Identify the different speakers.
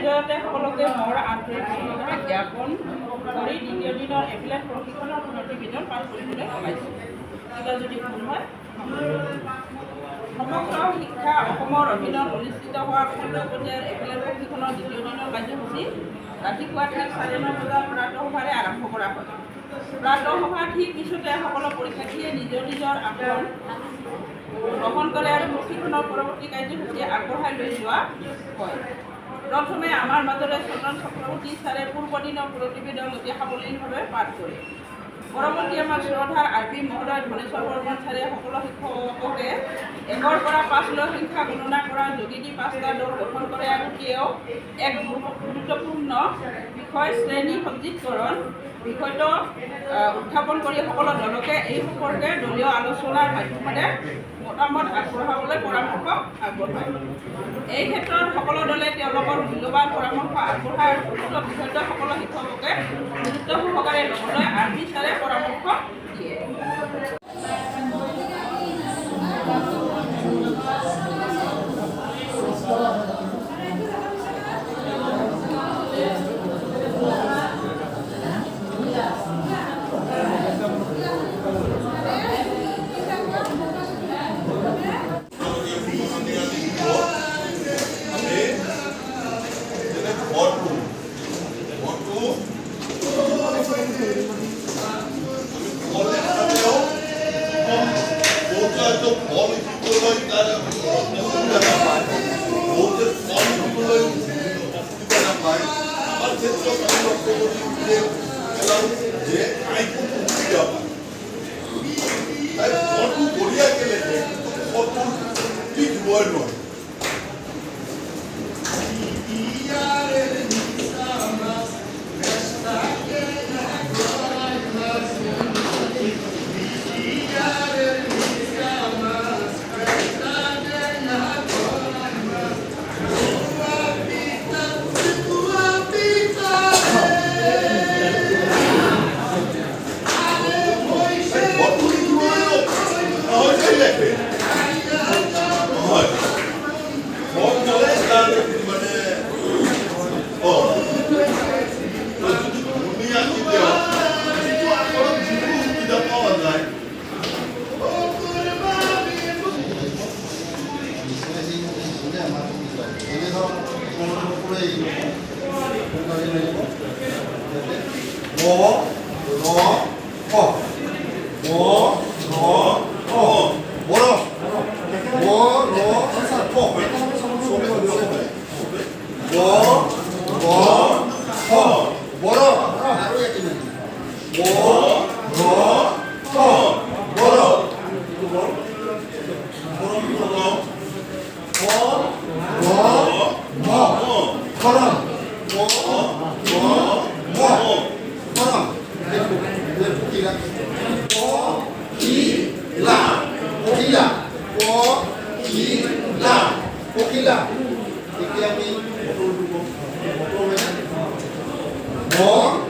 Speaker 1: জয়তে সকলোকে মোৰ আন্তৰিক ধন্যবাদ জ্ঞাপন কৰি দ্বিতীয় দিনৰ এপ্লাই প্ৰশিক্ষণৰ প্ৰতিবেদন পাঠ কৰিবলৈ ওলাইছোঁ। কিবা যদি ভুল হয় সমগ্ৰ শিক্ষা অসমৰ অধীনত অনুষ্ঠিত হোৱা খণ্ড পৰ্যায়ৰ এপ্লাই প্ৰশিক্ষণৰ দ্বিতীয় দিনৰ কাৰ্যসূচী ৰাতিপুৱা ঠিক 9:30 বজাত প্ৰাতঃসভাৰে আৰম্ভ কৰা হয়। প্ৰাতঃসভা ঠিক পিছতে সকলো পৰীক্ষাৰ্থীয়ে নিজৰ নিজৰ আসন গ্ৰহণ কৰে আৰু প্ৰশিক্ষণৰ পৰৱৰ্তী কাৰ্যসূচী আগবঢ়াই লৈ যোৱা হয়। প্ৰথমে আমাৰ মাজৰে চন্দন চক্ৰৱৰ্তী ছাৰে পূৰ্বদিনৰ প্ৰতিবেদন অতি সাৱলীলভাৱে পাঠ কৰে। পৰৱৰ্তী আমাৰ শ্ৰদ্ধাৰ আৰ.পি. মহোদয় ধনেশ্বৰ বৰ্মন ছাৰে সকলো শিক্ষককে 1ৰ পৰা 5লৈ সংখ্যা গণনা কৰাৰ যোগেদি 5টা দল গঠন কৰে আৰু তেওঁ এক গুৰুত্বপূৰ্ণ বিষয় শ্ৰেণী সজ্জিতকৰণ বিষয়টো উত্থাপন কৰি সকলো দলকে এই সম্পৰ্কে দলীয় আলোচনাৰ মাধ্যমেৰে মতামত আগবঢ়াবলৈ পৰামৰ্শ আগবঢ়ায়। এই ক্ষেত্ৰত সকলো দলে তেওঁলোকৰ মূল্যৱান পৰামৰ্শ আগবঢ়ায় আৰু উক্ত বিষয়টো সকলো শিক্ষককে গুৰুত্ব সহকাৰে ল'বলৈ আৰ.পি. ছাৰে পৰামৰ্শ দিয়ে।
Speaker 2: More